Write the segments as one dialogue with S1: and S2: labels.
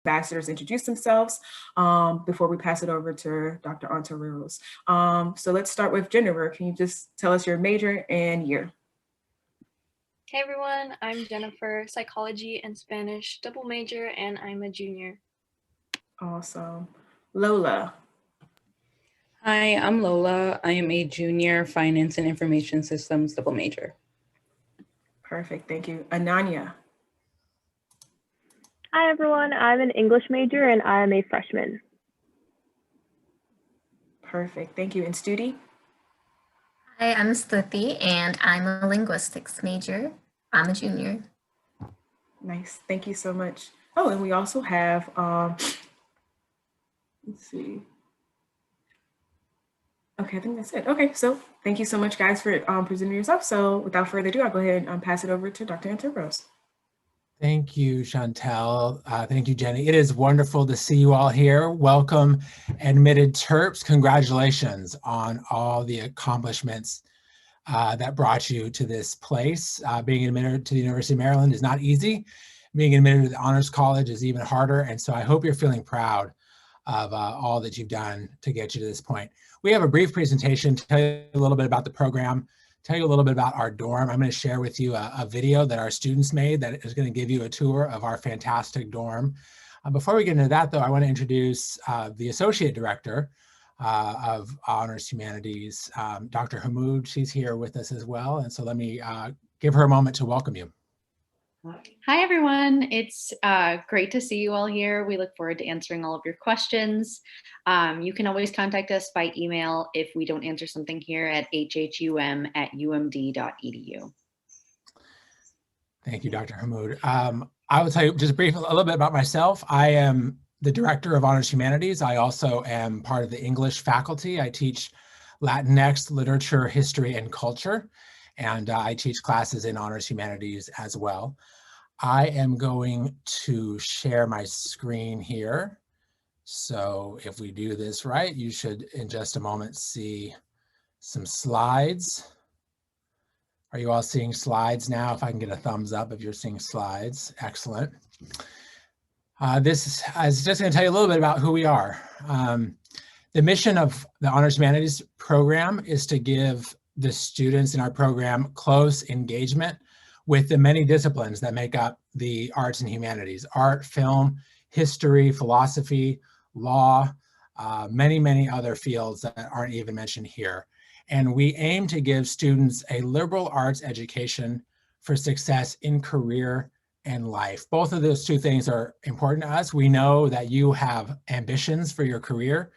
S1: ambassadors introduce themselves before we pass it over to Dr. Ontaros. So let's start with Jennifer. Can you just tell us your major and year?
S2: Hey everyone, I'm Jennifer, psychology and Spanish double major, and I'm a junior.
S1: Awesome. Lola.
S3: Hi, I'm Lola. I am a junior finance and information systems double major.
S1: Perfect, thank you. Ananya.
S4: Hi everyone, I'm an English major and I'm a freshman.
S1: Perfect, thank you. And Studi?
S5: Hi, I'm Stuti and I'm a linguistics major. I'm a junior.
S1: Nice, thank you so much. Oh, and we also have, let's see. Okay, I think that's it. Okay, so thank you so much, guys, for presenting yourself. So without further ado, I'll go ahead and pass it over to Dr. Anteros.
S6: Thank you, Chantel. Thank you, Jenny. It is wonderful to see you all here. Welcome, admitted Terps. Congratulations on all the accomplishments that brought you to this place. Being admitted to the University of Maryland is not easy. Being admitted to the Honors College is even harder. And so I hope you're feeling proud of all that you've done to get you to this point. We have a brief presentation to tell you a little bit about the program, tell you a little bit about our dorm. I'm going to share with you a video that our students made that is going to give you a tour of our fantastic dorm. Before we get into that, though, I want to introduce the Associate Director of Honors Humanities, Dr. Hamoud. She's here with us as well. And so let me give her a moment to welcome you.
S7: Hi, everyone. It's great to see you all here. We look forward to answering all of your questions. You can always contact us by email if we don't answer something here at hhum@umd.edu.
S6: Thank you, Dr. Hamoud. I will tell you just briefly a little bit about myself. I am the Director of Honors Humanities. I also am part of the English faculty. I teach Latinx, literature, history, and culture. And I teach classes in Honors Humanities as well. I am going to share my screen here. So if we do this right, you should in just a moment see some slides. Are you all seeing slides now? If I can get a thumbs up if you're seeing slides. Excellent. This is just going to tell you a little bit about who we are. The mission of the Honors Humanities program is to give the students in our program close engagement with the many disciplines that make up the arts and humanities: art, film, history, philosophy, law, many other fields that aren't even mentioned here. And we aim to give students a liberal arts education for success in career and life. Both of those two things are important to us. We know that you have ambitions for your career,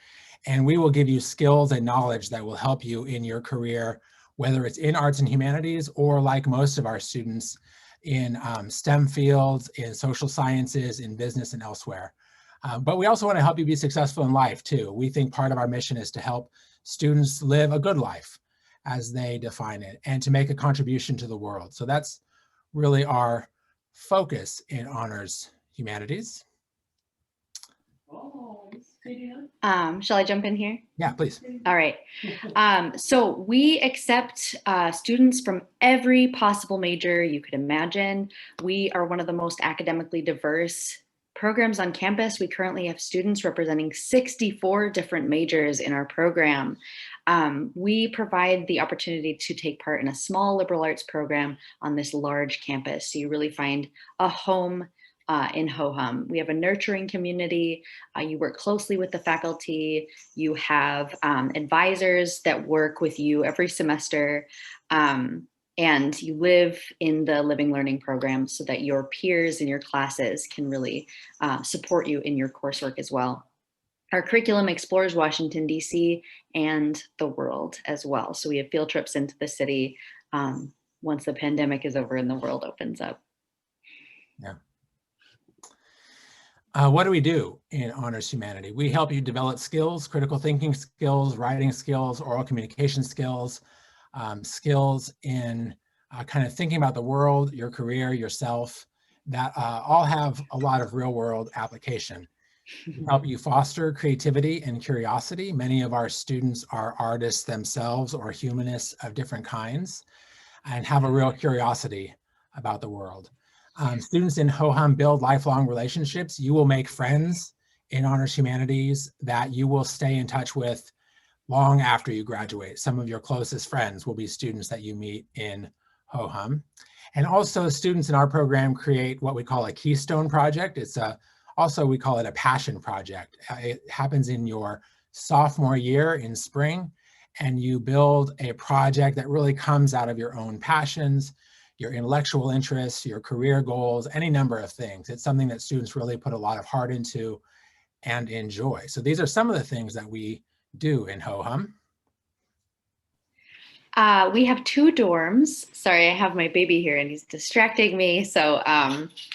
S6: and we will give you skills and knowledge that will help you in your career, whether it's in arts and humanities or, like most of our students, in STEM fields, in social sciences, in business, and elsewhere. But we also want to help you be successful in life too. We think part of our mission is to help students live a good life as they define it and to make a contribution to the world. So that's really our focus in Honors Humanities.
S7: Shall I jump in here?
S6: Yeah, please.
S7: All right. So we accept students from every possible major you could imagine. We are one of the most academically diverse programs on campus. We currently have students representing 64 different majors in our program. We provide the opportunity to take part in a small liberal arts program on this large campus. So you really find a home in Ho-Hum. We have a nurturing community. You work closely with the faculty. You have advisors that work with you every semester. And you live in the living learning program so that your peers in your classes can really support you in your coursework as well. Our curriculum explores Washington, D.C. and the world as well. So we have field trips into the city once the pandemic is over and the world opens up.
S6: Yeah. What do we do in Honors Humanity? We help you develop skills, critical thinking skills, writing skills, oral communication skills, skills in kind of thinking about the world, your career, yourself, that all have a lot of real world application. We help you foster creativity and curiosity. Many of our students are artists themselves or humanists of different kinds and have a real curiosity about the world. Students in HOHUM build lifelong relationships. You will make friends in Honors Humanities that you will stay in touch with long after you graduate. Some of your closest friends will be students that you meet in HOHUM. And also students in our program create what we call a keystone project. Also we call it a passion project. It happens in your sophomore year in spring, and you build a project that really comes out of your own passions, your intellectual interests, your career goals, any number of things. It's something that students really put a lot of heart into and enjoy. So these are some of the things that we do in HOHUM.
S7: We have 2 dorms. Sorry, I have my baby here and he's distracting me. So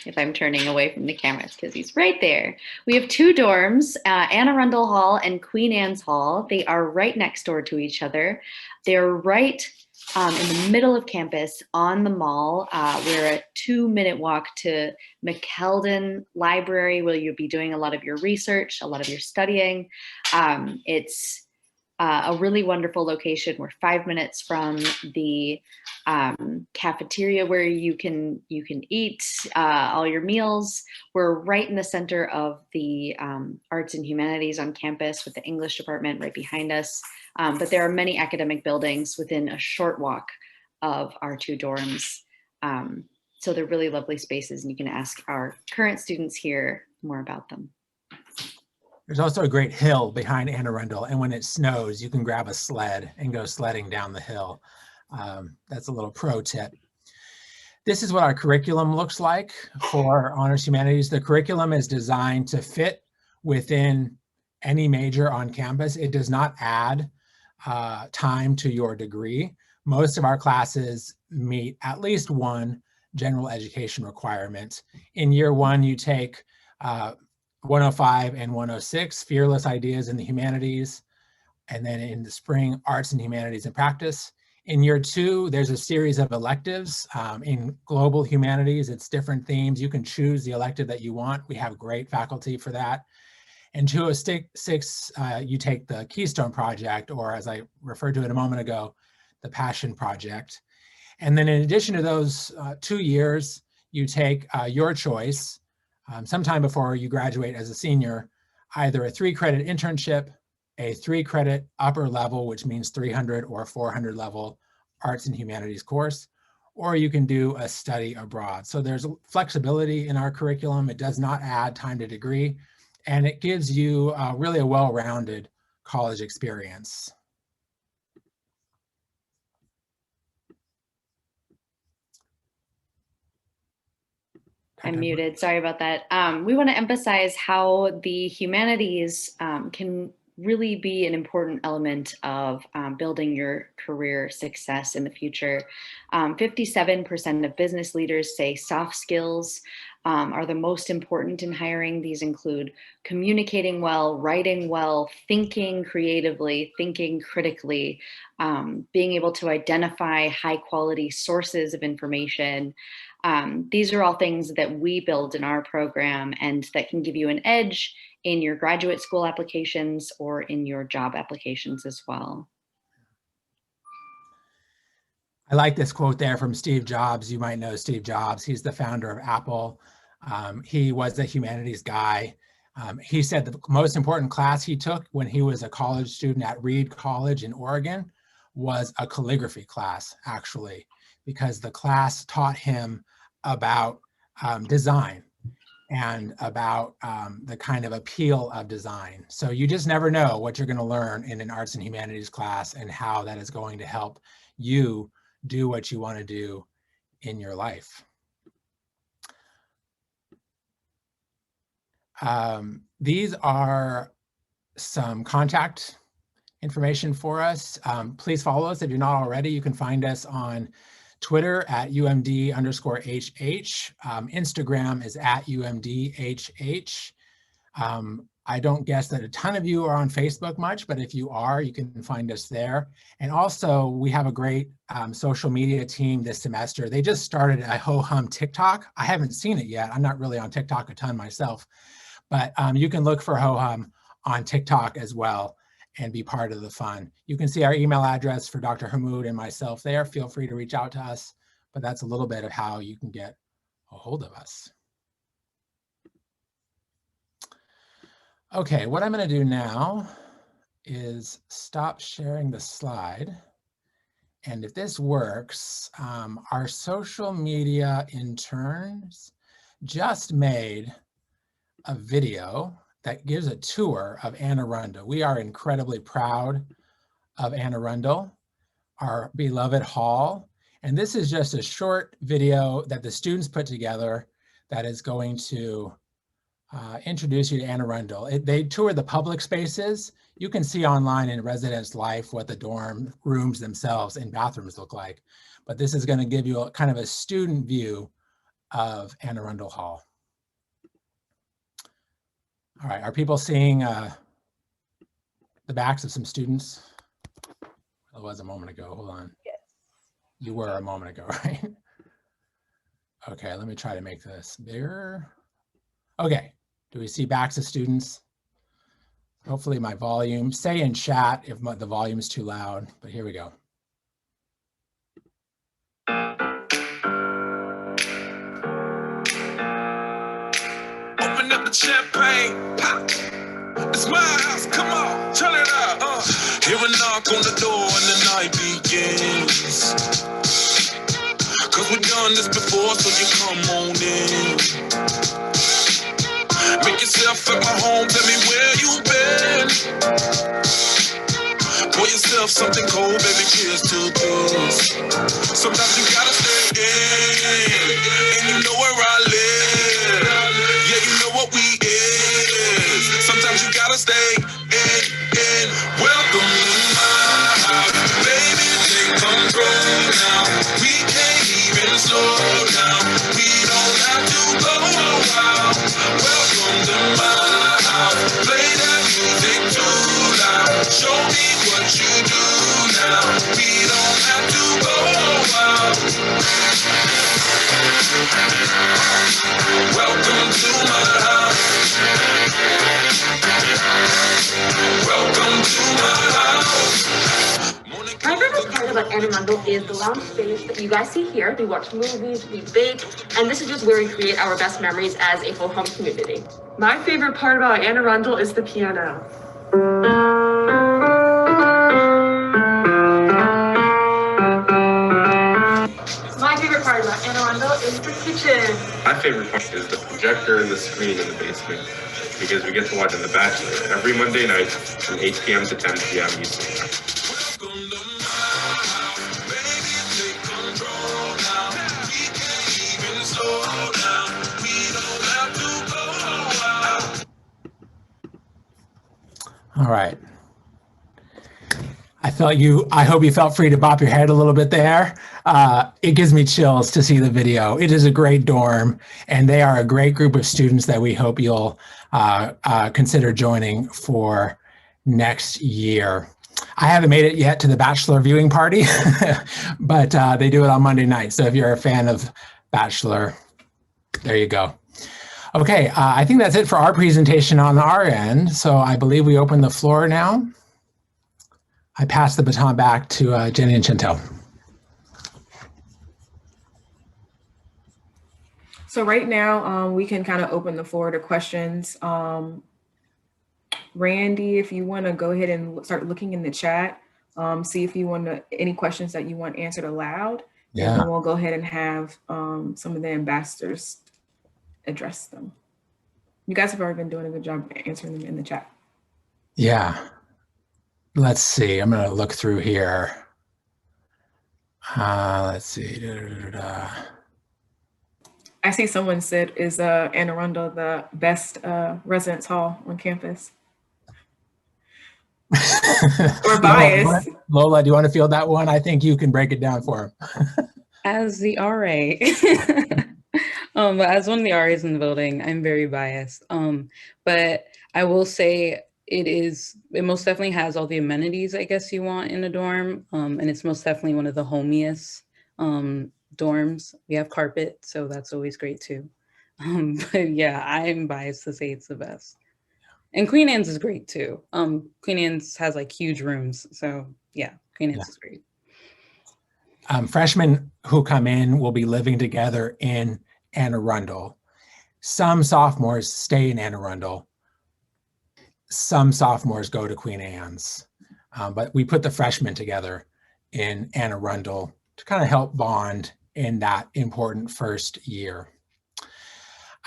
S7: if I'm turning away from the camera, it's because he's right there. We have 2 dorms, Anne Arundel Hall and Queen Anne's Hall. They are right next door to each other. They're right in the middle of campus on the mall. We're a 2-minute walk to McKeldin Library, where you'll be doing a lot of your research, a lot of your studying. It's a really wonderful location. We're 5 minutes from the cafeteria where you can eat all your meals. We're right in the center of the arts and humanities on campus with the English department right behind us. But there are many academic buildings within a short walk of our 2 dorms. So they're really lovely spaces, and you can ask our current students here more about them.
S6: There's also a great hill behind Anne Arundel, and when it snows, you can grab a sled and go sledding down the hill. That's a little pro tip. This is what our curriculum looks like for Honors Humanities. The curriculum is designed to fit within any major on campus. It does not add time to your degree. Most of our classes meet at least one general education requirement. In year 1, you take 105 and 106, Fearless Ideas in the Humanities, and then in the spring, Arts and Humanities in Practice. In year 2, there's a series of electives. In Global Humanities, it's different themes. You can choose the elective that you want. We have great faculty for that. In 206, you take the Keystone Project, or as I referred to it a moment ago, the Passion Project. And then in addition to those 2 years, you take your choice, sometime before you graduate as a senior, either a 3-credit internship, a 3-credit upper level, which means 300 or 400 level arts and humanities course, or you can do a study abroad. So there's flexibility in our curriculum. It does not add time to degree, and it gives you really a well-rounded college experience.
S7: I'm muted, sorry about that. We want to emphasize how the humanities can really be an important element of building your career success in the future. 57% of business leaders say soft skills are the most important in hiring. These include communicating well, writing well, thinking creatively, thinking critically, being able to identify high quality sources of information. These are all things that we build in our program and that can give you an edge in your graduate school applications or in your job applications as well.
S6: I like this quote there from Steve Jobs. You might know Steve Jobs. He's the founder of Apple. He was a humanities guy. He said the most important class he took when he was a college student at Reed College in Oregon was a calligraphy class, actually, because the class taught him about design and about the kind of appeal of design. So you just never know what you're going to learn in an arts and humanities class and how that is going to help you do what you want to do in your life. These are some contact information for us. Please follow us if you're not already. You can find us on Twitter at UMD_HH. Instagram is at UMDHH. I don't guess that a ton of you are on Facebook much, but if you are, you can find us there. And also, we have a great social media team this semester. They just started a HOHUM TikTok. I haven't seen it yet. I'm not really on TikTok a ton myself, but you can look for HOHUM on TikTok as well and be part of the fun. You can see our email address for Dr. Hamoud and myself there. Feel free to reach out to us, but that's a little bit of how you can get a hold of us. Okay, what I'm going to do now is stop sharing the slide. And if this works, our social media interns just made a video that gives a tour of Anne Arundel. We are incredibly proud of Anne Arundel, our beloved hall. And this is just a short video that the students put together that is going to introduce you to Anne Arundel. They toured the public spaces. You can see online in Residence Life what the dorm rooms themselves and bathrooms look like. But this is going to give you a kind of a student view of Anne Arundel Hall. All right, are people seeing the backs of some students? It was a moment ago, hold on.
S1: Yes.
S6: You were a moment ago, right? Okay, let me try to make this bigger. Okay, do we see backs of students? Hopefully my volume, say in chat if the volume is too loud, but here we go.
S8: Open up the champagne, pop. It's my house, come on, turn it up. Hear a knock on the door and the night begins. Cause we've done this before, so you come on in. Make yourself at my home, tell me where you've been. Pour yourself something cold, baby, cheers to this. Sometimes you gotta stay in, and you know where I live. Yeah, you know what we is. Sometimes you gotta stay in. Welcome to my house, baby, take control now. We can't even slow down. We don't have to go out. Welcome to my house, play that music too loud. Show me what you do now. We don't have to go out. Welcome to my house. Welcome to my house.
S9: My favorite part about Anne Arundel is the lounge space that you guys see here. We watch movies, we bake, and this is just where we create our best memories as a full home community.
S10: My favorite part about Anne Arundel is the piano. My favorite part about Anne Arundel is the kitchen.
S11: My favorite part is the projector and the screen in the basement, because we get to watch The Bachelor every Monday night from 8 p.m. to 10 p.m. Eastern.
S6: All right. I hope you felt free to bop your head a little bit there. It gives me chills to see the video. It is a great dorm, and they are a great group of students that we hope you'll consider joining for next year. I haven't made it yet to the Bachelor viewing party, but they do it on Monday night. So if you're a fan of Bachelor, there you go. Okay, I think that's it for our presentation on our end. So I believe we open the floor now. I pass the baton back to Jenny and Chantel.
S1: So right now, we can kind of open the floor to questions. Randy, if you want to go ahead and start looking in the chat, see if you want any questions that you want answered aloud.
S6: Yeah.
S1: And then we'll go ahead and have some of the ambassadors address them. You guys have already been doing a good job answering them in the chat.
S6: Yeah. Let's see. I'm going to look through here. Let's see.
S1: I see someone said, is Anne Arundel the best residence hall on campus? Or biased.
S6: Lola, do you want to field that one? I think you can break it down for him.
S3: As the RA, but as one of the RAs in the building, I'm very biased. But I will say it most definitely has all the amenities I guess you want in a dorm. And it's most definitely one of the homiest dorms. We have carpet, so that's always great too. But yeah, I'm biased to say it's the best. And Queen Anne's is great too. Queen Anne's has like huge rooms. So yeah, Queen Anne's is great.
S6: Freshmen who come in will be living together in Anne Arundel. Some sophomores stay in Anne Arundel. Some sophomores go to Queen Anne's. But we put the freshmen together in Anne Arundel to kind of help bond in that important first year.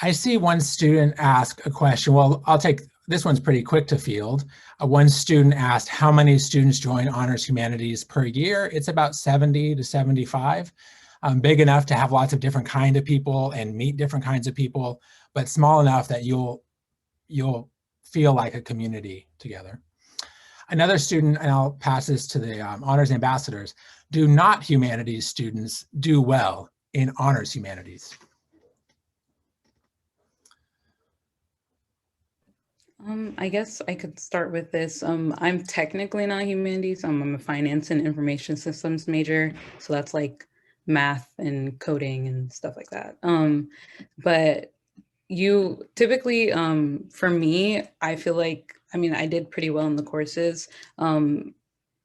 S6: I see one student ask a question. Well, I'll take, this one's pretty quick to field. One student asked how many students join Honors Humanities per year. It's about 70 to 75. Big enough to have lots of different kinds of people and meet different kinds of people, but small enough that you'll feel like a community together. Another student, and I'll pass this to the honors ambassadors, do not humanities students do well in honors humanities?
S3: I guess I could start with this. I'm technically not humanities. I'm a finance and information systems major. So that's like math and coding and stuff like that. But you typically, for me, I feel like, I mean, I did pretty well in the courses.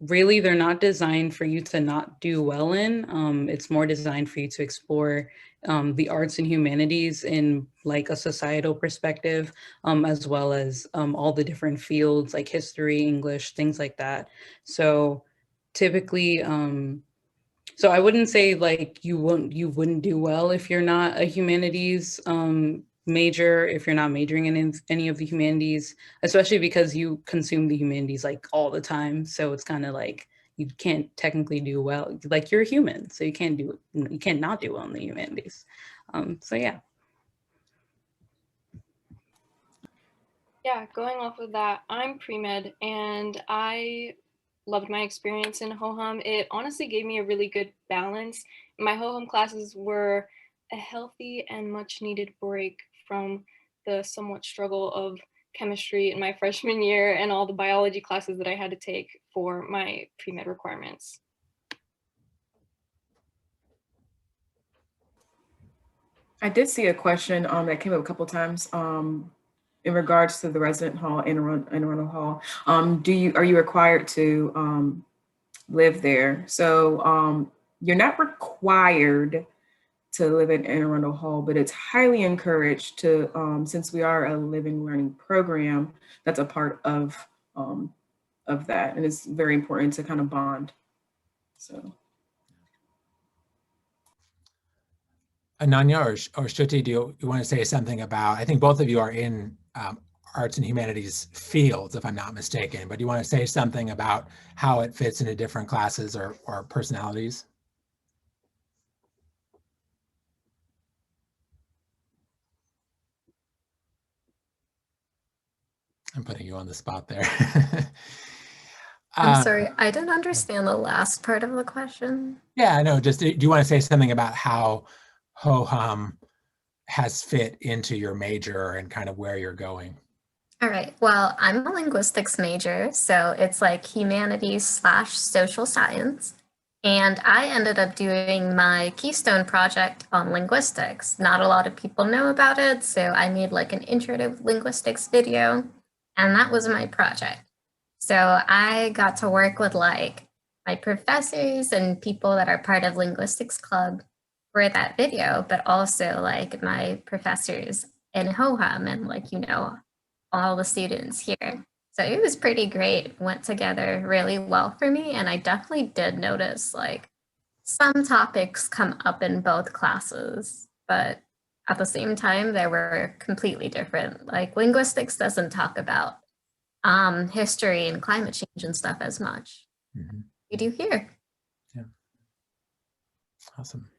S3: Really, they're not designed for you to not do well in. It's more designed for you to explore the arts and humanities in like a societal perspective, as well as all the different fields like history, English, things like that. So typically, so I wouldn't say like you wouldn't do well if you're not a humanities major, if you're not majoring in any of the humanities, especially because you consume the humanities like all the time. So it's kind of like you can't technically do well. Like you're a human, so you can't not do well in the humanities. So yeah.
S2: Yeah, going off of that, I'm pre-med and I loved my experience in HOHUM. It honestly gave me a really good balance. My HOHUM classes were a healthy and much needed break from the somewhat struggle of chemistry in my freshman year and all the biology classes that I had to take for my pre-med requirements.
S1: I did see a question that came up a couple times in regards to the resident hall, Anne Arundel Hall. Are you required to live there? So you're not required to live in Anne Arundel Hall, but it's highly encouraged to, since we are a living learning program, that's a part of that. And it's very important to kind of bond, so.
S6: Ananya or Shruti, do you want to say something about, I think both of you are in arts and humanities fields, if I'm not mistaken, but do you want to say something about how it fits into different classes or personalities? I'm putting you on the spot there.
S5: I'm sorry, I didn't understand the last part of the question.
S6: Yeah, no, just do you want to say something about how HOHUM has fit into your major and kind of where you're going?
S5: All right, well, I'm a linguistics major, so it's like humanities/social science. And I ended up doing my keystone project on linguistics. Not a lot of people know about it, so I made like an intro to linguistics video, and that was my project. So I got to work with like my professors and people that are part of linguistics club for that video, but also like my professors in HOHUM and like, you know, all the students here. So it was pretty great, went together really well for me. And I definitely did notice like some topics come up in both classes, but at the same time, they were completely different. Like linguistics doesn't talk about history and climate change and stuff as much. Mm-hmm. We do here.
S6: Yeah. Awesome.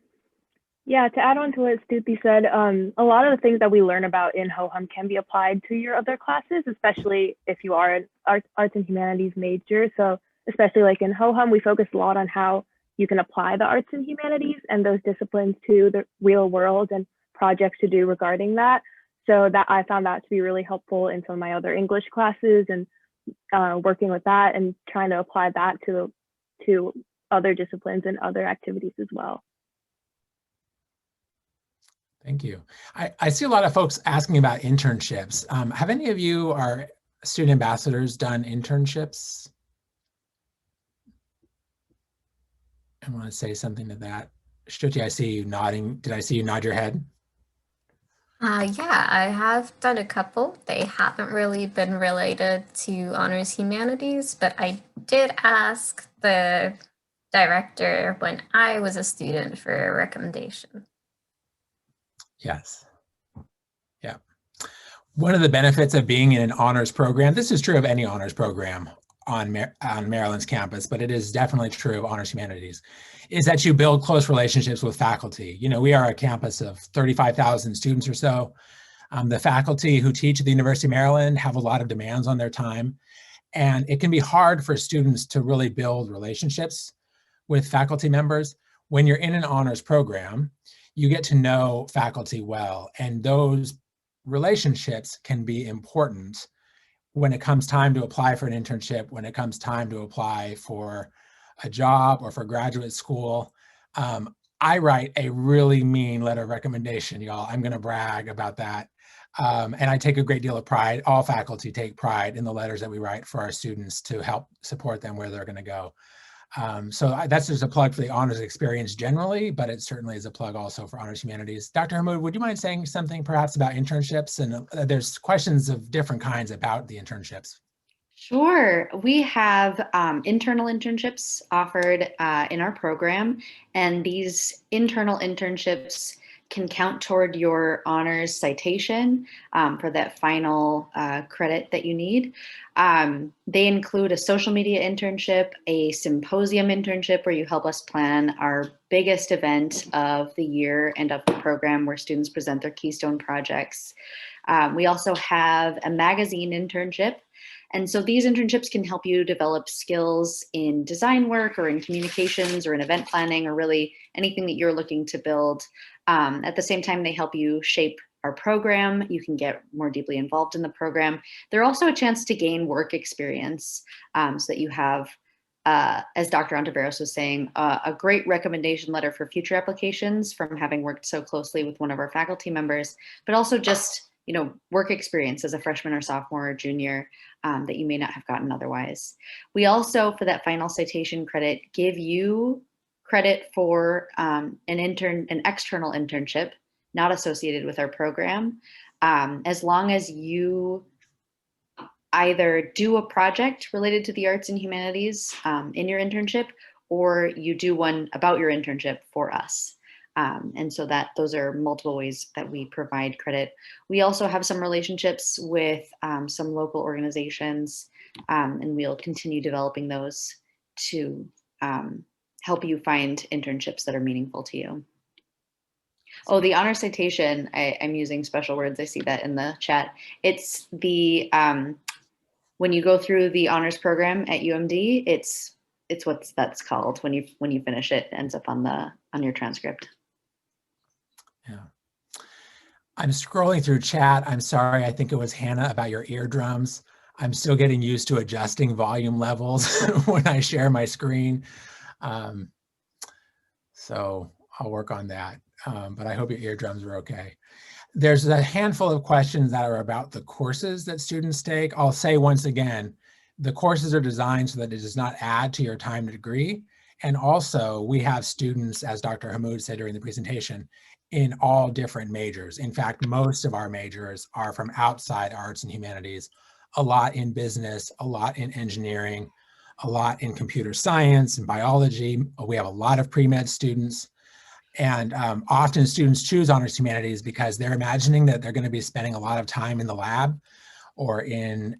S4: Yeah, to add on to what Stuti said, a lot of the things that we learn about in HOHUM can be applied to your other classes, especially if you are an arts and humanities major. So especially like in HOHUM, we focus a lot on how you can apply the arts and humanities and those disciplines to the real world and projects to do regarding that. So that I found that to be really helpful in some of my other English classes and working with that and trying to apply that to other disciplines and other activities as well.
S6: Thank you. I see a lot of folks asking about internships. Have any of you, our student ambassadors, done internships? I want to say something to that. Shruti, I see you nodding. Did I see you nod your head?
S5: Yeah, I have done a couple. They haven't really been related to honors humanities, but I did ask the director when I was a student for a recommendation.
S6: Yes. Yeah. One of the benefits of being in an honors program, this is true of any honors program on Maryland's campus, but it is definitely true of honors humanities, is that you build close relationships with faculty. You know, we are a campus of 35,000 students or so. The faculty who teach at the University of Maryland have a lot of demands on their time, and it can be hard for students to really build relationships with faculty members. When you're in an honors program, you get to know faculty well, and those relationships can be important when it comes time to apply for an internship, when it comes time to apply for a job or for graduate school. I write a really mean letter of recommendation, y'all. I'm gonna brag about that. And I take a great deal of pride, all faculty take pride in the letters that we write for our students to help support them where they're gonna go. That's just a plug for the honors experience generally, but it certainly is a plug also for honors humanities. Dr. Hamoud, would you mind saying something perhaps about internships? And there's questions of different kinds about the internships.
S7: Sure. We have internal internships offered in our program, and these internal internships can count toward your honors citation for that final credit that you need. They include a social media internship, a symposium internship where you help us plan our biggest event of the year and of the program where students present their keystone projects. We also have a magazine internship. And so these internships can help you develop skills in design work or in communications or in event planning or really anything that you're looking to build. At the same time, they help you shape our program. You can get more deeply involved in the program. They're also a chance to gain work experience so that you have, as Dr. Ontiveros was saying, a great recommendation letter for future applications from having worked so closely with one of our faculty members, but also just work experience as a freshman or sophomore or junior that you may not have gotten otherwise. We also, for that final citation credit, give you credit for an external internship not associated with our program, as long as you either do a project related to the arts and humanities in your internship, or you do one about your internship for us. And so those are multiple ways that we provide credit. We also have some relationships with some local organizations, and we'll continue developing those to help you find internships that are meaningful to you. Oh, the honor citation, I'm using special words. I see that in the chat. It's the, when you go through the honors program at UMD, it's what that's called. When you finish it, ends up on your transcript.
S6: Yeah. I'm scrolling through chat. I'm sorry, I think it was Hannah about your eardrums. I'm still getting used to adjusting volume levels when I share my screen. So I'll work on that, but I hope your eardrums are okay. There's a handful of questions that are about the courses that students take. I'll say once again, the courses are designed so that it does not add to your time degree. And also we have students, as Dr. Hamoud said during the presentation, in all different majors. In fact, most of our majors are from outside arts and humanities, a lot in business, a lot in engineering, a lot in computer science and biology. We have a lot of pre-med students. And often students choose honors humanities because they're imagining that they're going to be spending a lot of time in the lab or in,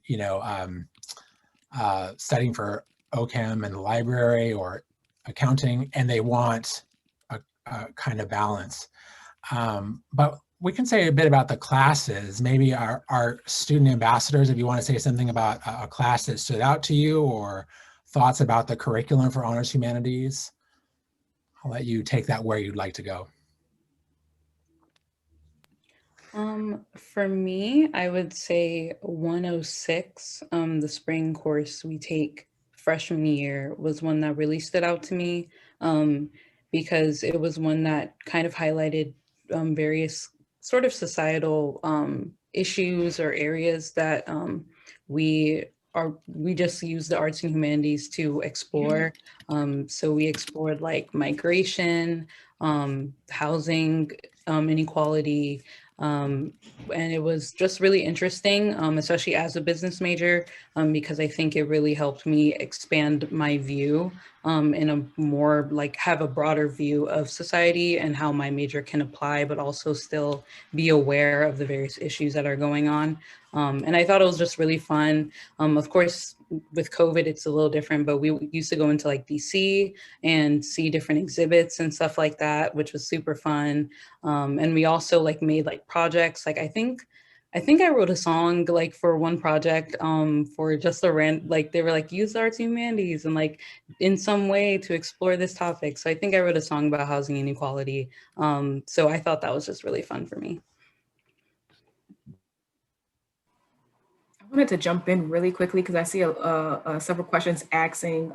S6: studying for OChem in the library or accounting, and they want a kind of balance. But we can say a bit about the classes. Maybe our student ambassadors, if you want to say something about a class that stood out to you or thoughts about the curriculum for honors humanities. I'll let you take that where you'd like to go.
S3: For me, I would say 106, the spring course we take freshman year was one that really stood out to me because it was one that kind of highlighted various sort of societal issues or areas that we just use the arts and humanities to explore. So we explored like migration, housing inequality, And it was just really interesting, especially as a business major, because I think it really helped me expand my view in a more like have a broader view of society and how my major can apply, but also still be aware of the various issues that are going on. And I thought it was just really fun. Of course, with COVID, it's a little different, but we used to go into like DC and see different exhibits and stuff like that, which was super fun. And we also like made like projects. Like I think I wrote a song like for one project for just a like they were like use the arts and humanities and like in some way to explore this topic. So I think I wrote a song about housing inequality. So I thought that was just really fun for me.
S1: I wanted to jump in really quickly because I see several questions asking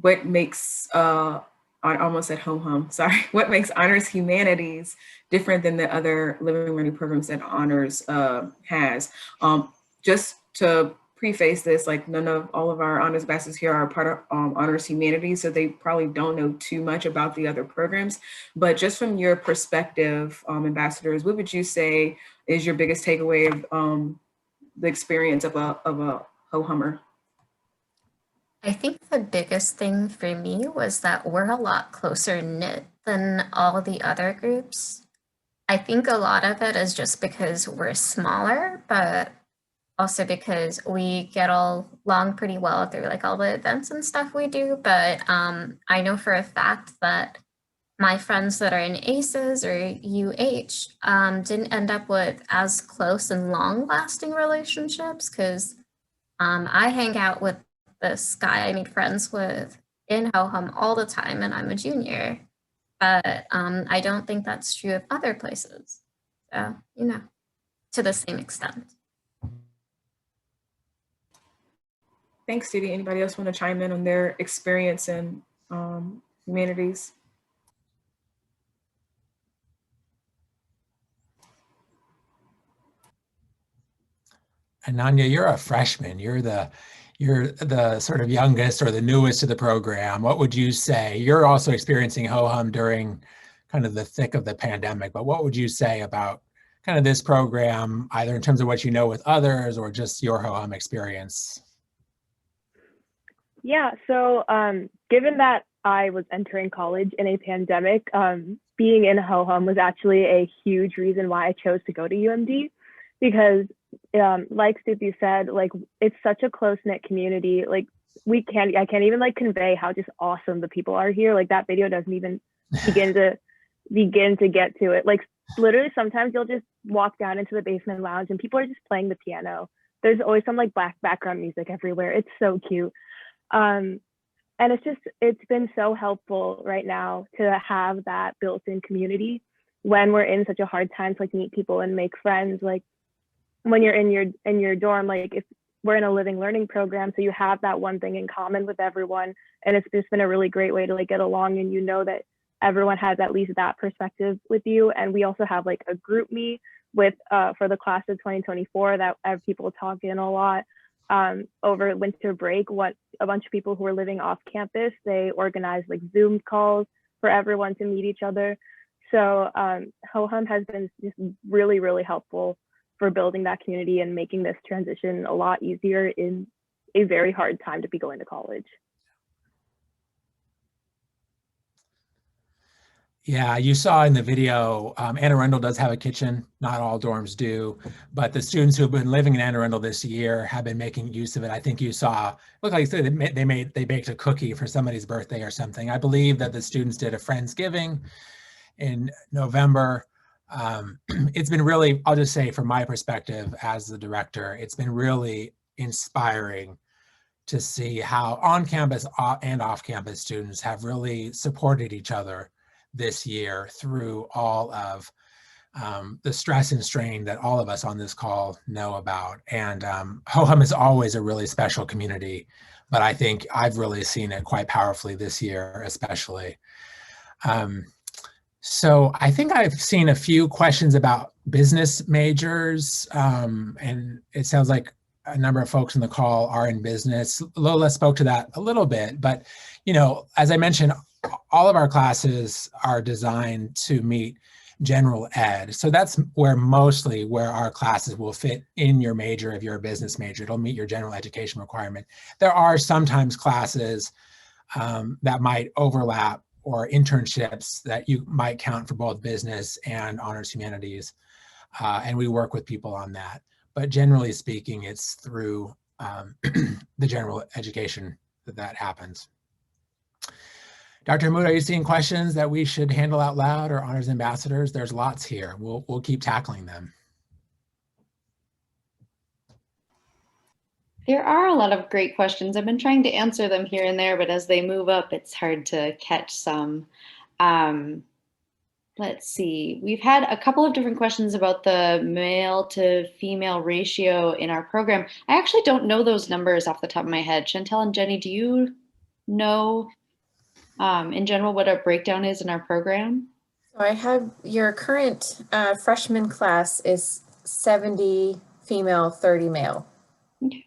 S1: what makes, I almost said hum, sorry, what makes honors humanities different than the other living learning programs that honors has? Just to preface this, like all of our honors ambassadors here are part of honors humanities, so they probably don't know too much about the other programs. But just from your perspective, ambassadors, what would you say is your biggest takeaway of the experience of a ho-hummer?
S5: I think the biggest thing for me was that we're a lot closer knit than all the other groups. I think a lot of it is just because we're smaller, but also because we get along pretty well through like all the events and stuff we do. But I know for a fact that my friends that are in ACES or UH didn't end up with as close and long-lasting relationships because I hang out with this guy I made friends with in ho-hum all the time, and I'm a junior. But I don't think that's true of other places. So, you know, to the same extent.
S1: Thanks, Judy. Anybody else want to chime in on their experience in humanities?
S6: Ananya, you're a freshman. You're the sort of youngest or the newest to the program. What would you say? You're also experiencing ho-hum during kind of the thick of the pandemic, but what would you say about kind of this program, either in terms of what you know with others or just your ho-hum experience?
S4: Yeah, so given that I was entering college in a pandemic, being in ho-hum was actually a huge reason why I chose to go to UMD, because like Stupi said, like it's such a close-knit community. Like I can't even like convey how just awesome the people are here. Like that video doesn't even begin to get to it. Like literally sometimes you'll just walk down into the basement lounge and people are just playing the piano. There's always some like background music everywhere. It's so cute. And it's been so helpful right now to have that built-in community when we're in such a hard time to like meet people and make friends. Like when you're in your dorm, like if we're in a living learning program, so you have that one thing in common with everyone, and it's just been a really great way to like get along, and you know that everyone has at least that perspective with you. And we also have like a group me with for the class of 2024 that have people talk in a lot. Over winter break, what a bunch of people who are living off campus, they organized like Zoom calls for everyone to meet each other. So ho-hum has been just really, really helpful for building that community and making this transition a lot easier in a very hard time to be going to college.
S6: Yeah, you saw in the video, Anne Arundel does have a kitchen. Not all dorms do, but the students who have been living in Anne Arundel this year have been making use of it. I think you saw, looked like they baked a cookie for somebody's birthday or something. I believe that the students did a Friendsgiving in November. It's been really, I'll just say from my perspective as the director, it's been really inspiring to see how on campus and off campus students have really supported each other this year through all of the stress and strain that all of us on this call know about. And ho-hum is always a really special community, but I think I've really seen it quite powerfully this year, especially. So I think I've seen a few questions about business majors, and it sounds like a number of folks on the call are in business. Lola spoke to that a little bit, but you know, as I mentioned, all of our classes are designed to meet general ed. So that's mostly where our classes will fit in your major if you're a business major. It'll meet your general education requirement. There are sometimes classes that might overlap, or internships that you might count for both business and honors humanities. And we work with people on that. But generally speaking, it's through the general education that happens. Dr. Hamoud, are you seeing questions that we should handle out loud, or honors ambassadors? There's lots here. We'll keep tackling them.
S7: There are a lot of great questions. I've been trying to answer them here and there, but as they move up, it's hard to catch some. Let's see. We've had a couple of different questions about the male to female ratio in our program. I actually don't know those numbers off the top of my head. Chantel and Jenny, do you know in general what our breakdown is in our program?
S12: So I have your current freshman class is 70 female, 30 male.
S7: Okay.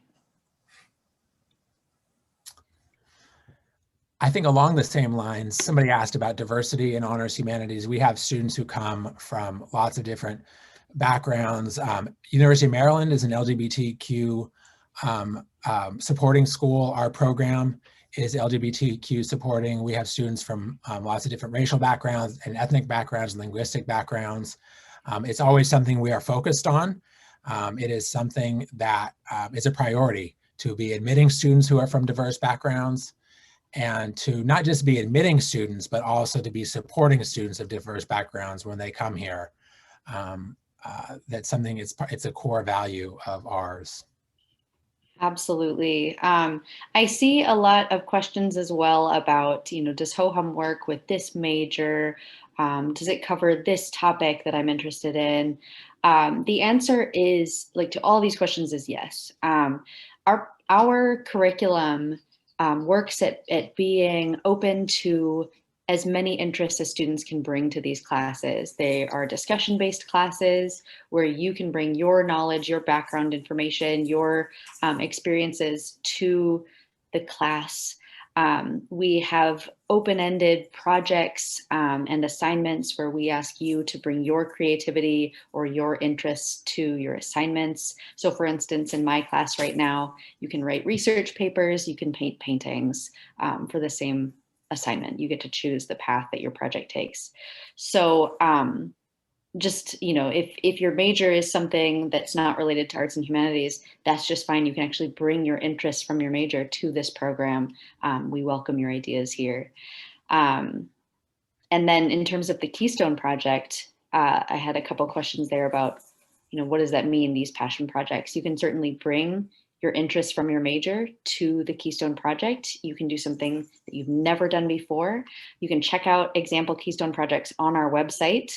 S6: I think along the same lines, somebody asked about diversity in honors humanities. We have students who come from lots of different backgrounds. University of Maryland is an LGBTQ supporting school. Our program is LGBTQ supporting. We have students from lots of different racial backgrounds and ethnic backgrounds, linguistic backgrounds. It's always something we are focused on. It is something that is a priority to be admitting students who are from diverse backgrounds, and to not just be admitting students, but also to be supporting students of diverse backgrounds when they come here. That's something, it's a core value of ours.
S7: Absolutely. I see a lot of questions as well about, does HOHUM work with this major? Does it cover this topic that I'm interested in? The answer is, to all these questions, is yes. Our curriculum works at being open to as many interests as students can bring to these classes. They are discussion-based classes where you can bring your knowledge, your background information, your experiences to the class. We have open-ended projects and assignments where we ask you to bring your creativity or your interests to your assignments. So for instance, in my class right now, you can write research papers, you can paint paintings for the same assignment. You get to choose the path that your project takes. So just, if your major is something that's not related to arts and humanities, that's just fine. You can actually bring your interests from your major to this program. We welcome your ideas here. And then in terms of the Keystone Project, I had a couple questions there about, what does that mean, these passion projects? You can certainly bring your interests from your major to the Keystone Project. You can do something that you've never done before. You can check out example Keystone projects on our website,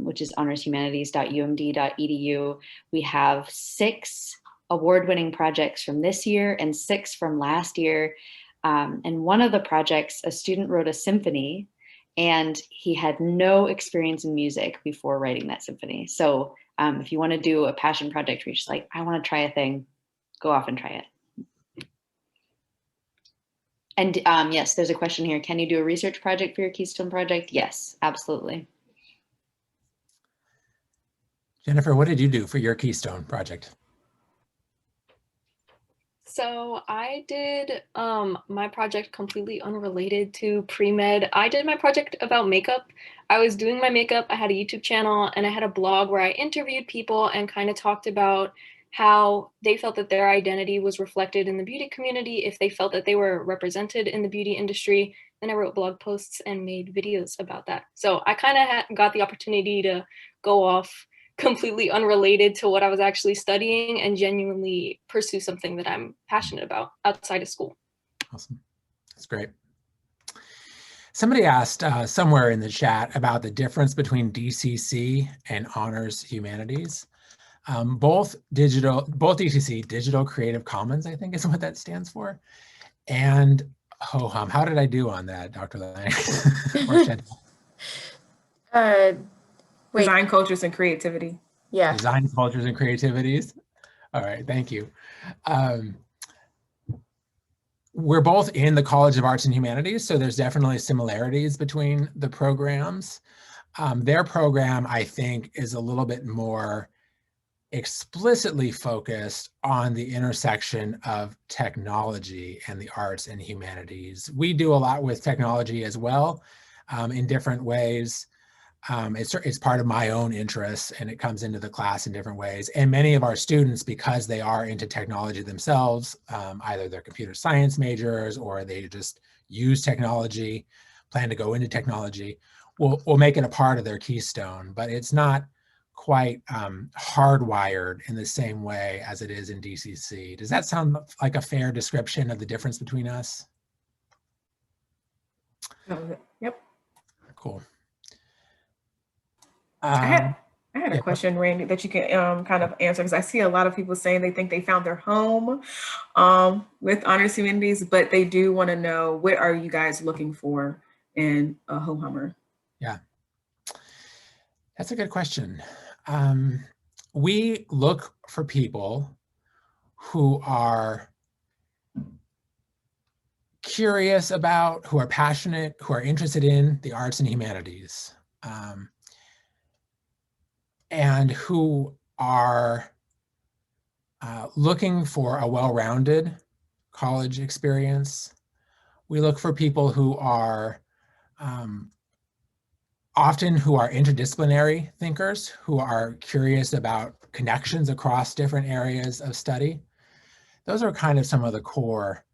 S7: which is honorshumanities.umd.edu. We have 6 award-winning projects from this year and 6 from last year. And one of the projects, a student wrote a symphony, and he had no experience in music before writing that symphony. So if you want to do a passion project where you're just like, I want to try a thing, go off and try it. And yes, there's a question here. Can you do a research project for your Keystone project? Yes, absolutely.
S6: Jennifer, what did you do for your Keystone project?
S2: So I did my project completely unrelated to pre-med. I did my project about makeup. I was doing my makeup. I had a YouTube channel and I had a blog where I interviewed people and kind of talked about how they felt that their identity was reflected in the beauty community, if they felt that they were represented in the beauty industry. And I wrote blog posts and made videos about that. So I kind of got the opportunity to go off completely unrelated to what I was actually studying and genuinely pursue something that I'm passionate about outside of school.
S6: Awesome. That's great. Somebody asked somewhere in the chat about the difference between DCC and Honors Humanities. Both DCC, Digital Creative Commons, I think is what that stands for, and HOHUM. How did I do on that, Dr. Lang?
S1: Design, cultures, and creativity.
S12: Yeah.
S6: Design, cultures, and creativities. All right, thank you. We're both in the College of Arts and Humanities, so there's definitely similarities between the programs. Their program, I think, is a little bit more explicitly focused on the intersection of technology and the arts and humanities. We do a lot with technology as well, in different ways. It's part of my own interests, and it comes into the class in different ways. And many of our students, because they are into technology themselves, either they're computer science majors or they just use technology, plan to go into technology, will make it a part of their keystone. But it's not quite hardwired in the same way as it is in DCC. Does that sound like a fair description of the difference between us?
S1: Yep.
S6: Cool.
S1: I had a question, Randy, that you can kind of answer, because I see a lot of people saying they think they found their home with Honors Humanities, but they do want to know, what are you guys looking for in a ho-hummer?
S6: Yeah, that's a good question. We look for people who are curious about, who are passionate, who are interested in the arts and humanities, and who are looking for a well-rounded college experience. We look for people who are often interdisciplinary thinkers, who are curious about connections across different areas of study. Those are kind of some of the core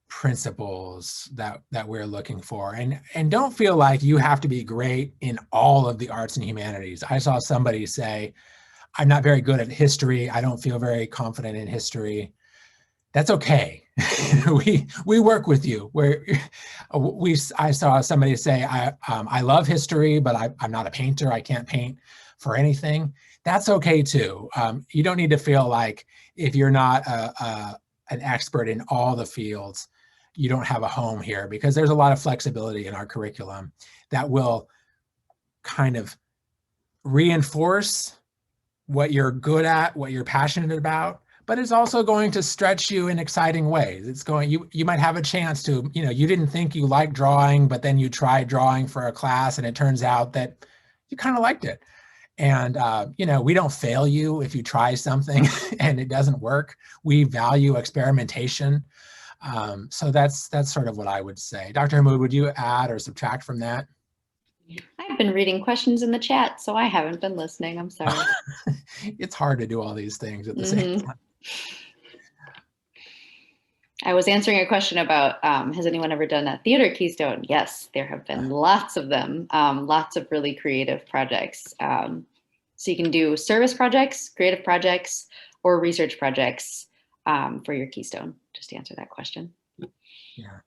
S6: principles that we're looking for. And don't feel like you have to be great in all of the arts and humanities. I saw somebody say, I'm not very good at history. I don't feel very confident in history. That's okay. we work with you. I saw somebody say, I love history, but I'm not a painter. I can't paint for anything. That's okay too. You don't need to feel like if you're not an expert in all the fields, you don't have a home here, because there's a lot of flexibility in our curriculum that will kind of reinforce what you're good at, what you're passionate about, but it's also going to stretch you in exciting ways. It's going, you might have a chance to, you didn't think you liked drawing, but then you tried drawing for a class and it turns out that you kind of liked it. And, we don't fail you if you try something and it doesn't work. We value experimentation. So that's sort of what I would say. Dr. Hamoud, would you add or subtract from that?
S7: I've been reading questions in the chat, so I haven't been listening. I'm sorry.
S6: It's hard to do all these things at the same time.
S7: I was answering a question about, has anyone ever done a theater keystone? Yes, there have been lots of them, lots of really creative projects. So you can do service projects, creative projects, or research projects for your keystone, just to answer that question.
S6: Yeah.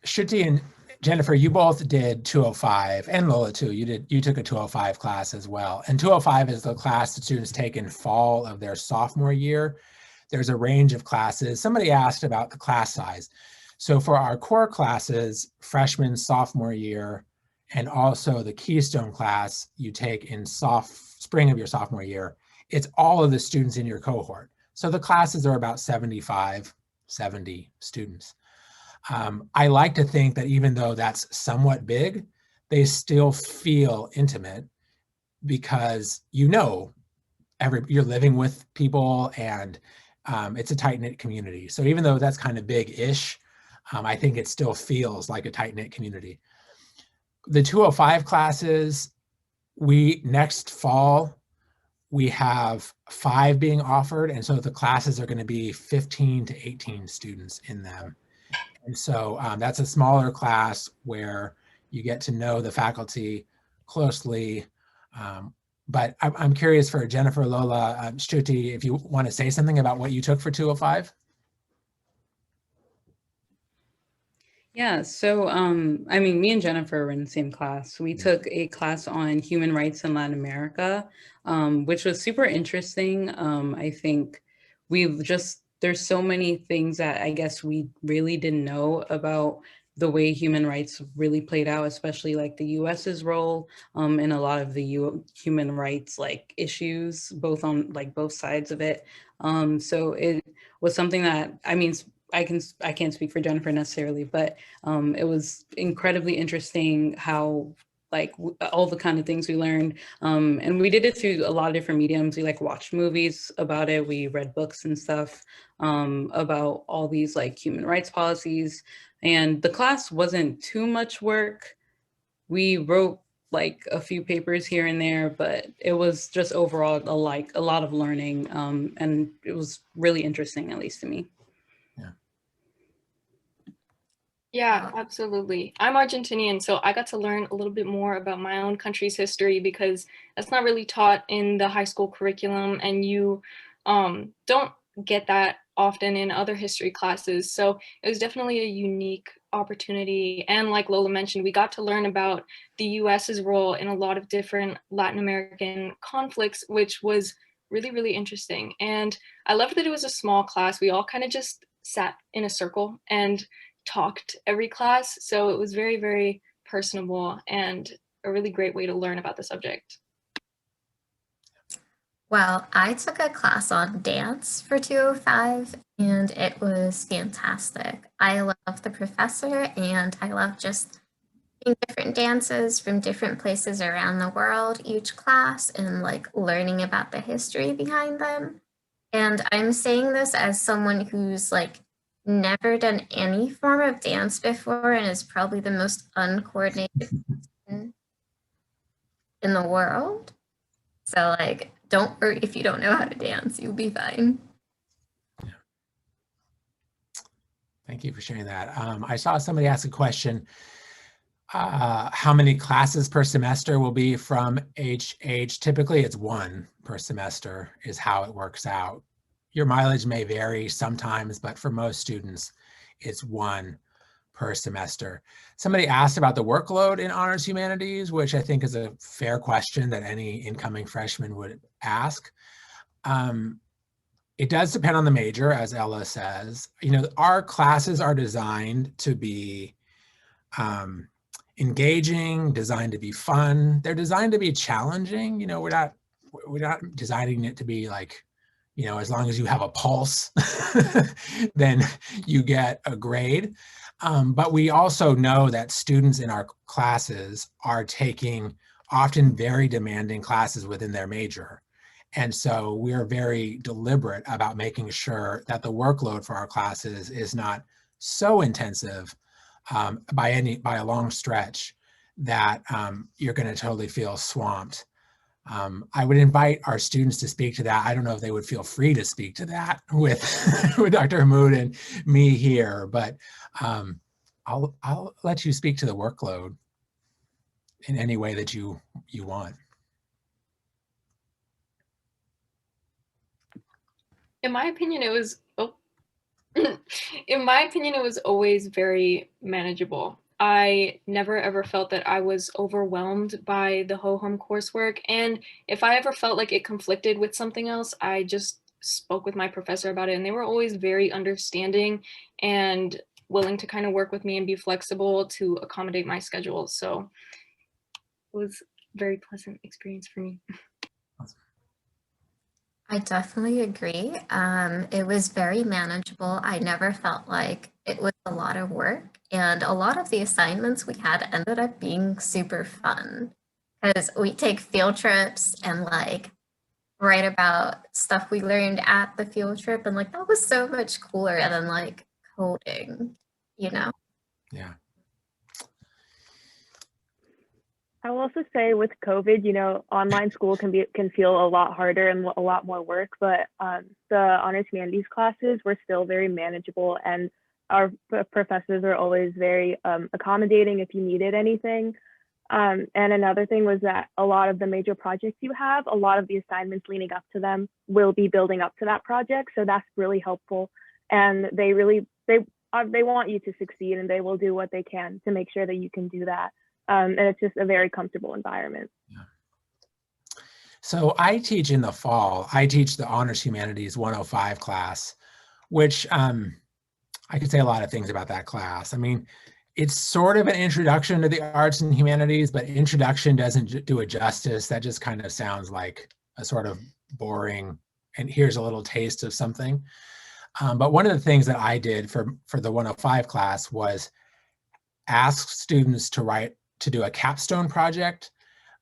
S6: Shruti and Jennifer, you both did 205, and Lola too. You took a 205 class as well. And 205 is the class that students take in fall of their sophomore year. There's a range of classes. Somebody asked about the class size. So for our core classes, freshman, sophomore year, and also the Keystone class you take in spring of your sophomore year, it's all of the students in your cohort. So the classes are about 75, 70 students. I like to think that even though that's somewhat big, they still feel intimate, because you're living with people, and it's a tight-knit community. So even though that's kind of big-ish, I think it still feels like a tight-knit community. The 205 classes, next fall, we have 5 being offered. And so the classes are going to be 15 to 18 students in them. And so that's a smaller class where you get to know the faculty closely. But I'm curious for Jennifer, Lola, Shruti, if you want to say something about what you took for 205.
S3: Yeah, so me and Jennifer were in the same class. We took a class on human rights in Latin America, which was super interesting. I think there's so many things that I guess we really didn't know about the way human rights really played out, especially like the US's role in a lot of the human rights issues, both on both sides of it. So it was something that, I can't speak for Jennifer necessarily, but it was incredibly interesting how like all the kind of things we learned. And we did it through a lot of different mediums. We like watched movies about it. We read books and stuff about all these like human rights policies. And the class wasn't too much work. We wrote like a few papers here and there, but it was just overall a lot of learning. And it was really interesting, at least to me.
S2: Yeah, absolutely. I'm Argentinian, so I got to learn a little bit more about my own country's history because that's not really taught in the high school curriculum, and you don't get that often in other history classes. So it was definitely a unique opportunity. And like Lola mentioned, we got to learn about the US's role in a lot of different Latin American conflicts, which was really, really interesting. And I loved that it was a small class. We all kind of just sat in a circle and talked every class. So it was very, very personable and a really great way to learn about the subject.
S5: Well, I took a class on dance for 205 and it was fantastic. I love the professor and I love just seeing different dances from different places around the world each class and like learning about the history behind them. And I'm saying this as someone who's like never done any form of dance before and is probably the most uncoordinated person in the world. So like, don't worry if you don't know how to dance, you'll be fine.
S6: Thank you for sharing that. I saw somebody ask a question, how many classes per semester will be from HH? Typically it's one per semester is how it works out. Your mileage may vary sometimes, but for most students, it's one per semester. Somebody asked about the workload in honors humanities, which I think is a fair question that any incoming freshman would ask. It does depend on the major, as Ella says. You know, our classes are designed to be engaging, designed to be fun. They're designed to be challenging. You know, we're not designing it to be like, you know, as long as you have a pulse, then you get a grade. But we also know that students in our classes are taking often very demanding classes within their major. And so we are very deliberate about making sure that the workload for our classes is not so intensive by a long stretch that you're going to totally feel swamped. I would invite our students to speak to that. I don't know if they would feel free to speak to that with, with Dr. Hamoud and me here, but I'll let you speak to the workload in any way that you want.
S2: In my opinion, it was, in my opinion, it was always very manageable. I never ever felt that I was overwhelmed by the ho-hum coursework. And if I ever felt like it conflicted with something else, I just spoke with my professor about it. And they were always very understanding and willing to kind of work with me and be flexible to accommodate my schedule. So it was a very pleasant experience for me.
S5: I definitely agree. It was very manageable. I never felt like it was a lot of work. And a lot of the assignments we had ended up being super fun because we take field trips and like write about stuff we learned at the field trip. And like, that was so much cooler than like coding, you know?
S6: Yeah.
S4: I will also say with COVID, you know, online school can feel a lot harder and a lot more work, but the honors humanities classes were still very manageable, and our professors are always very accommodating if you needed anything. And another thing was that a lot of the major projects you have, a lot of the assignments leading up to them will be building up to that project, so that's really helpful. And they want you to succeed, and they will do what they can to make sure that you can do that. And it's just a very comfortable environment.
S6: Yeah. So I teach in the fall. I teach the Honors Humanities 105 class, which I could say a lot of things about that class. I mean, it's sort of an introduction to the arts and humanities, but introduction doesn't do it justice. That just kind of sounds like a sort of boring, and here's a little taste of something. But one of the things that I did for the 105 class was ask students to to do a capstone project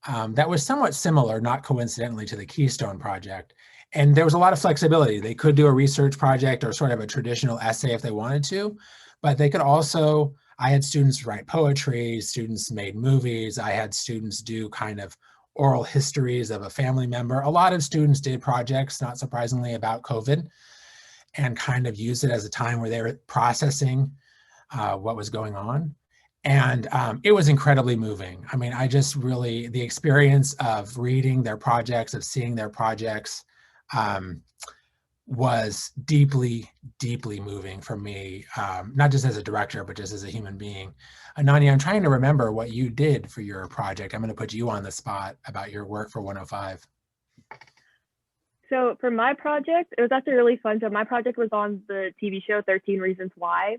S6: that was somewhat similar, not coincidentally, to the Keystone project. And there was a lot of flexibility. They could do a research project or sort of a traditional essay if they wanted to, but they could also, I had students write poetry, students made movies, I had students do kind of oral histories of a family member. A lot of students did projects, not surprisingly, about COVID, and kind of used it as a time where they were processing what was going on. And it was incredibly moving. I mean, I just really, the experience of reading their projects, of seeing their projects, was deeply, deeply moving for me, not just as a director, but just as a human being. Ananya, I'm trying to remember what you did for your project. I'm going to put you on the spot about your work for 105.
S4: So for my project, it was actually really fun. So my project was on the TV show 13 Reasons Why.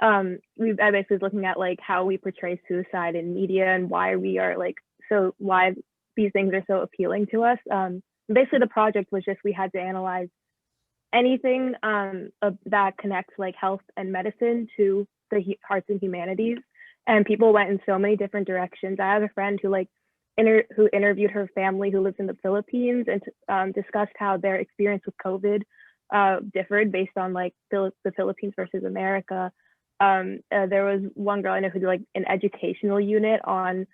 S4: I basically was looking at like how we portray suicide in media and why we are like, so why these things are so appealing to us. Basically the project was just, we had to analyze anything that connects like health and medicine to the arts and humanities. And people went in so many different directions. I have a friend who like who interviewed her family who lives in the Philippines and discussed how their experience with COVID differed based on like the Philippines versus America. There was one girl I know who did like an educational unit on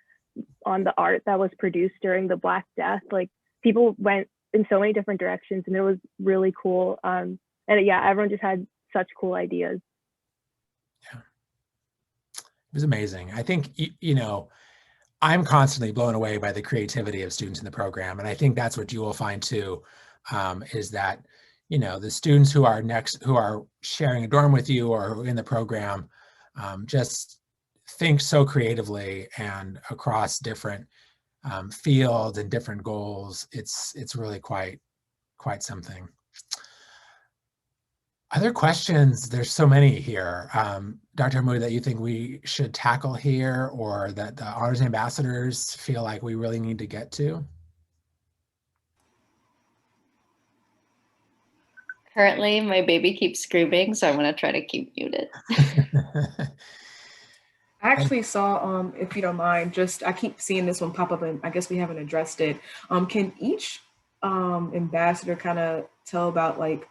S4: the art that was produced during the Black Death. Like people went in so many different directions and it was really cool. And yeah, everyone just had such cool ideas.
S6: Yeah, it was amazing. I think, you know, I'm constantly blown away by the creativity of students in the program. And I think that's what you will find too, is that, you know, the students who are sharing a dorm with you or in the program, just think so creatively and across different fields and different goals. It's really quite something. Other questions? There's so many here. Dr. Hammoudi, that you think we should tackle here or that the honors ambassadors feel like we really need to get to?
S7: Currently, my baby keeps screaming, so I'm going to try to keep muted.
S1: I actually saw, if you don't mind, I keep seeing this one pop up and I guess we haven't addressed it. Can each ambassador kind of tell about like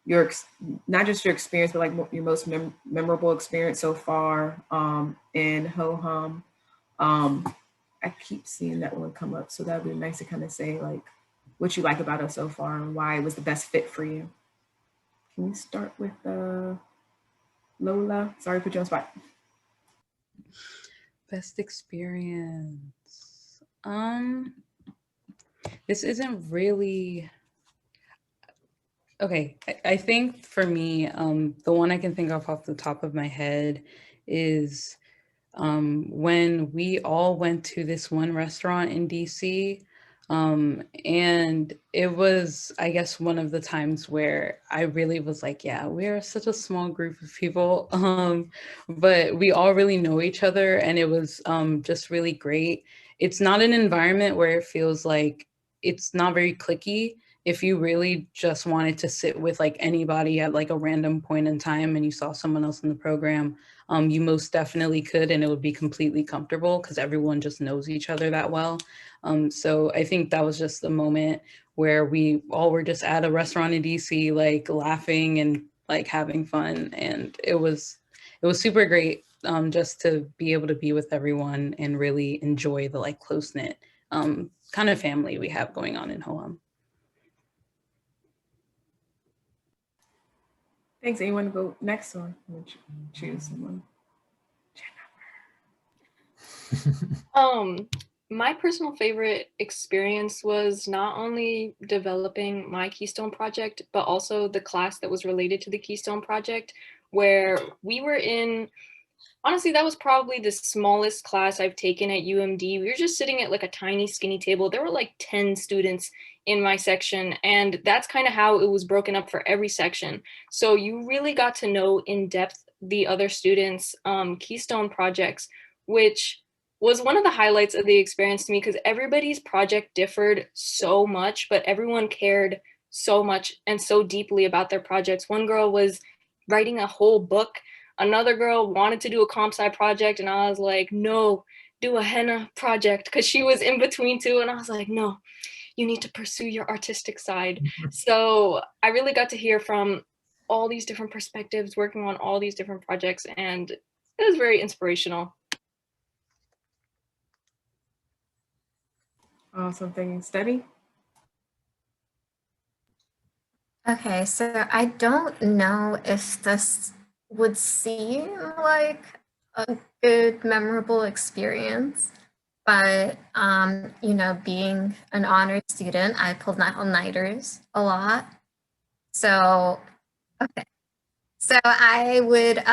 S1: not just your experience, but like your most memorable experience so far in Ho-Hum? I keep seeing that one come up, so that would be nice to kind of say like what you like about us so far and why it was the best fit for you. Can we start with Lola? Sorry to put you on the spot.
S3: Best experience. This isn't really, okay. I think for me, the one I can think of off the top of my head is when we all went to this one restaurant in DC. And it was, I guess, one of the times where I really was like, yeah, we're such a small group of people, but we all really know each other and it was just really great. It's not an environment where it feels like it's not very cliquey. If you really just wanted to sit with like anybody at like a random point in time and you saw someone else in the program, you most definitely could, and it would be completely comfortable because everyone just knows each other that well. So I think that was just the moment where we all were just at a restaurant in DC, like laughing and like having fun. And it was super great just to be able to be with everyone and really enjoy the like close-knit kind of family we have going on in Ho-Hum.
S1: Thanks. Anyone go next or choose someone?
S2: My personal favorite experience was not only developing my Keystone project, but also the class that was related to the Keystone project, where we were in, honestly, that was probably the smallest class I've taken at UMD. We were just sitting at like a tiny skinny table. There were like 10 students in my section, and that's kind of how it was broken up for every section. So you really got to know in depth the other students' Keystone projects, which was one of the highlights of the experience to me because everybody's project differed so much, but everyone cared so much and so deeply about their projects. One girl was writing a whole book. Another girl wanted to do a comp sci project, and I was like, no, do a henna project because she was in between two. And I was like, no, you need to pursue your artistic side. So I really got to hear from all these different perspectives, working on all these different projects, and it was very inspirational.
S1: Awesome. Thank you. Steady?
S5: Okay, so I don't know if this would seem like a good, memorable experience, but you know, being an honor student, I pulled all-nighters a lot. So, okay. So I would,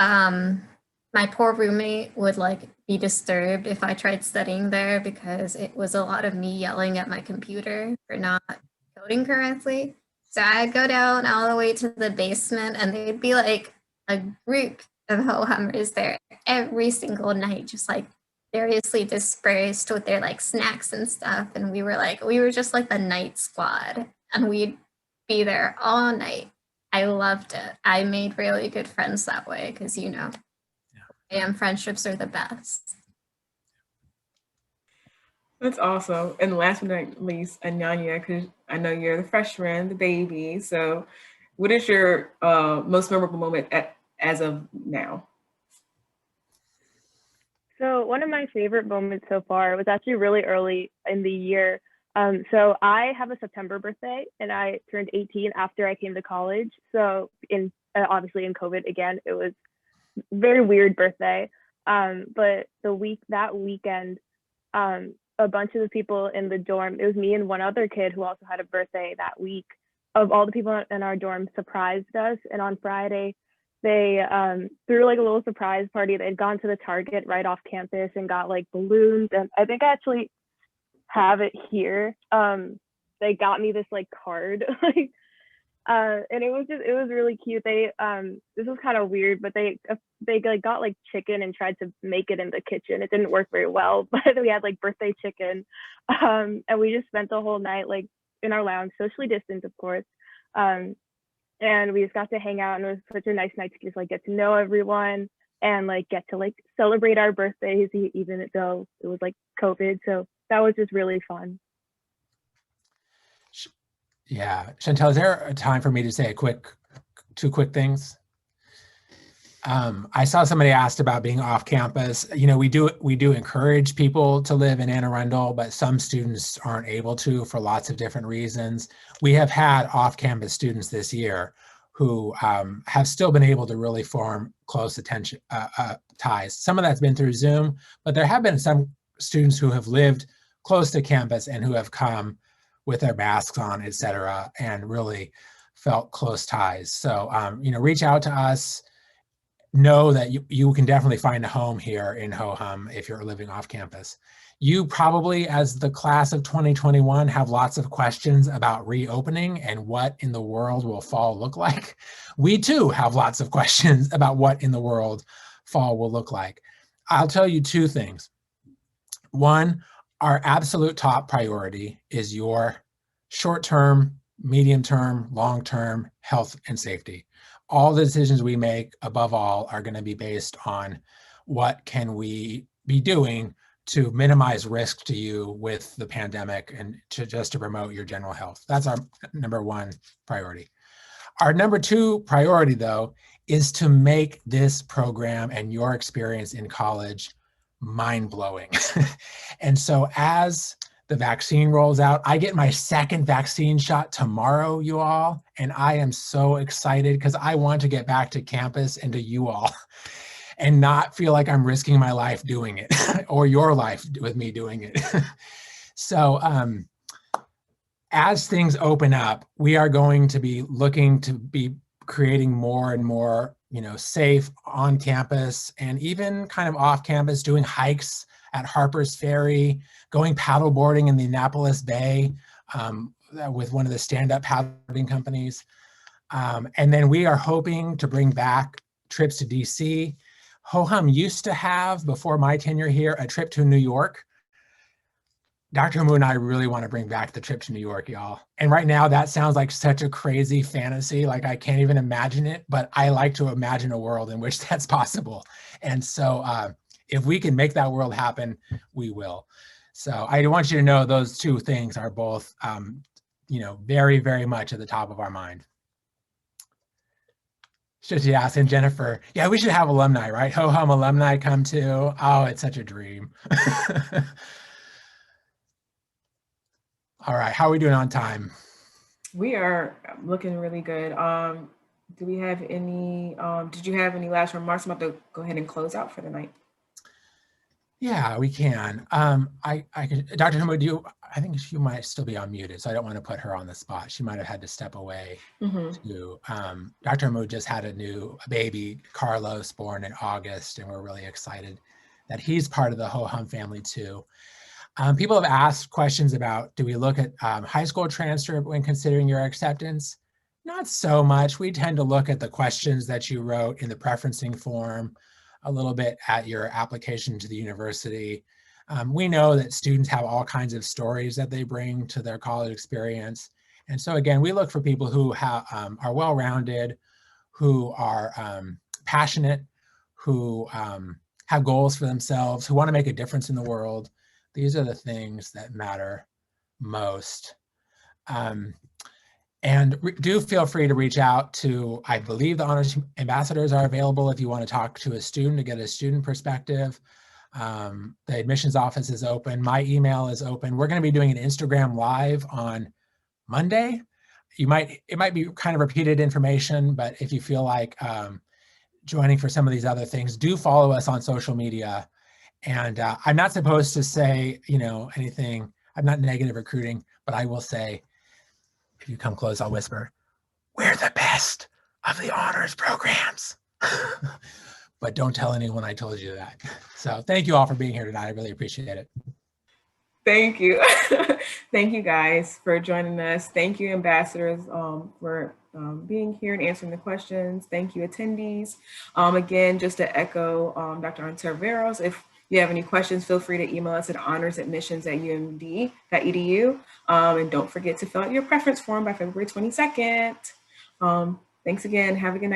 S5: my poor roommate would like be disturbed if I tried studying there because it was a lot of me yelling at my computer for not coding correctly. So I'd go down all the way to the basement and there'd be like a group of ho-hummers there every single night, just like variously dispersed with their like snacks and stuff. And we were just like the night squad and we'd be there all night. I loved it. I made really good friends that way because, you know, and friendships are the best.
S1: That's awesome. And last but not least, Anyanya, because I know you're the freshman, the baby. So what is your most memorable moment as of now?
S4: So one of my favorite moments so far was actually really early in the year. So I have a September birthday and I turned 18 after I came to college. So obviously in COVID again, it was a very weird birthday. But that weekend, a bunch of the people in the dorm, it was me and one other kid who also had a birthday that week. Of all the people in our dorm surprised us. And on Friday, they threw like a little surprise party. They'd gone to the Target right off campus and got like balloons. And I think I actually have it here. They got me this like card, and it was really cute. They this was kind of weird, but they like got like chicken and tried to make it in the kitchen. It didn't work very well, but we had like birthday chicken, and we just spent the whole night like in our lounge, socially distanced, of course. And we just got to hang out, and it was such a nice night to just like get to know everyone and like get to like celebrate our birthdays, even though it was like COVID. So that was just really fun.
S6: Yeah, Chantel, is there a time for me to say two quick things? I saw somebody asked about being off campus. You know, we do encourage people to live in Anne Arundel, but some students aren't able to for lots of different reasons. We have had off-campus students this year who have still been able to really form close ties. Some of that's been through Zoom, but there have been some students who have lived close to campus and who have come with their masks on, et cetera, and really felt close ties. So, you know, reach out to us. Know that you can definitely find a home here in Ho-Hum if you're living off campus. You probably, as the class of 2021, have lots of questions about reopening and what in the world will fall look like. We too have lots of questions about what in the world fall will look like. I'll tell you two things. One, our absolute top priority is your short-term, medium-term, long-term health and safety. All the decisions we make, above all, are going to be based on what can we be doing to minimize risk to you with the pandemic and to promote your general health. That's our number one priority. Our number two priority, though, is to make this program and your experience in college mind-blowing. And so as the vaccine rolls out, I get my second vaccine shot tomorrow, you all, and I am so excited because I want to get back to campus and to you all and not feel like I'm risking my life doing it or your life with me doing it. So as things open up, we are going to be looking to be creating more and more, you know, safe on campus and even kind of off campus, doing hikes at Harper's Ferry, going paddleboarding in the Annapolis Bay with one of the stand-up paddleboarding companies. And then we are hoping to bring back trips to DC. Ho-Hum used to have, before my tenure here, a trip to New York. Dr. Moon and I really want to bring back the trip to New York, y'all. And right now that sounds like such a crazy fantasy, like I can't even imagine it, but I like to imagine a world in which that's possible. And so if we can make that world happen, we will. So I want you to know those two things are both, very, very much at the top of our mind. Shishie and Jennifer, yeah, we should have alumni, right? Ho-hum alumni come too. Oh, it's such a dream. All right, how are we doing on time?
S1: We are looking really good. Do we have any, did you have any last remarks? I'm about to go ahead and close out for the night.
S6: Yeah, we can. I could, Dr. Humo, I think she might still be unmuted, so I don't want to put her on the spot. She might have had to step away. To, Dr. Humo just had a baby, Carlos, born in August, and we're really excited that he's part of the Ho-hum family too. People have asked questions about, do we look at high school transcript when considering your acceptance? Not so much. We tend to look at the questions that you wrote in the preferencing form, a little bit at your application to the university. We know that students have all kinds of stories that they bring to their college experience. And so again, we look for people who are well-rounded, who are passionate, who have goals for themselves, who want to make a difference in the world. These are the things that matter most. And do feel free to reach out to, I believe the honors ambassadors are available if you want to talk to a student to get a student perspective. The admissions office is open. My email is open. We're going to be doing an Instagram live on Monday. It might be kind of repeated information, but if you feel like joining for some of these other things, do follow us on social media. And I'm not supposed to say, anything. I'm not negative recruiting, but I will say, if you come close, I'll whisper, we're the best of the honors programs. But don't tell anyone I told you that. So thank you all for being here tonight. I really appreciate it.
S1: Thank you. Thank you guys for joining us. Thank you, ambassadors, for being here and answering the questions. Thank you, attendees. Again, just to echo Dr. Ontiveros, if you have any questions, feel free to email us at honorsadmissions@umd.edu. And don't forget to fill out your preference form by February 22nd. Thanks again. Have a good night.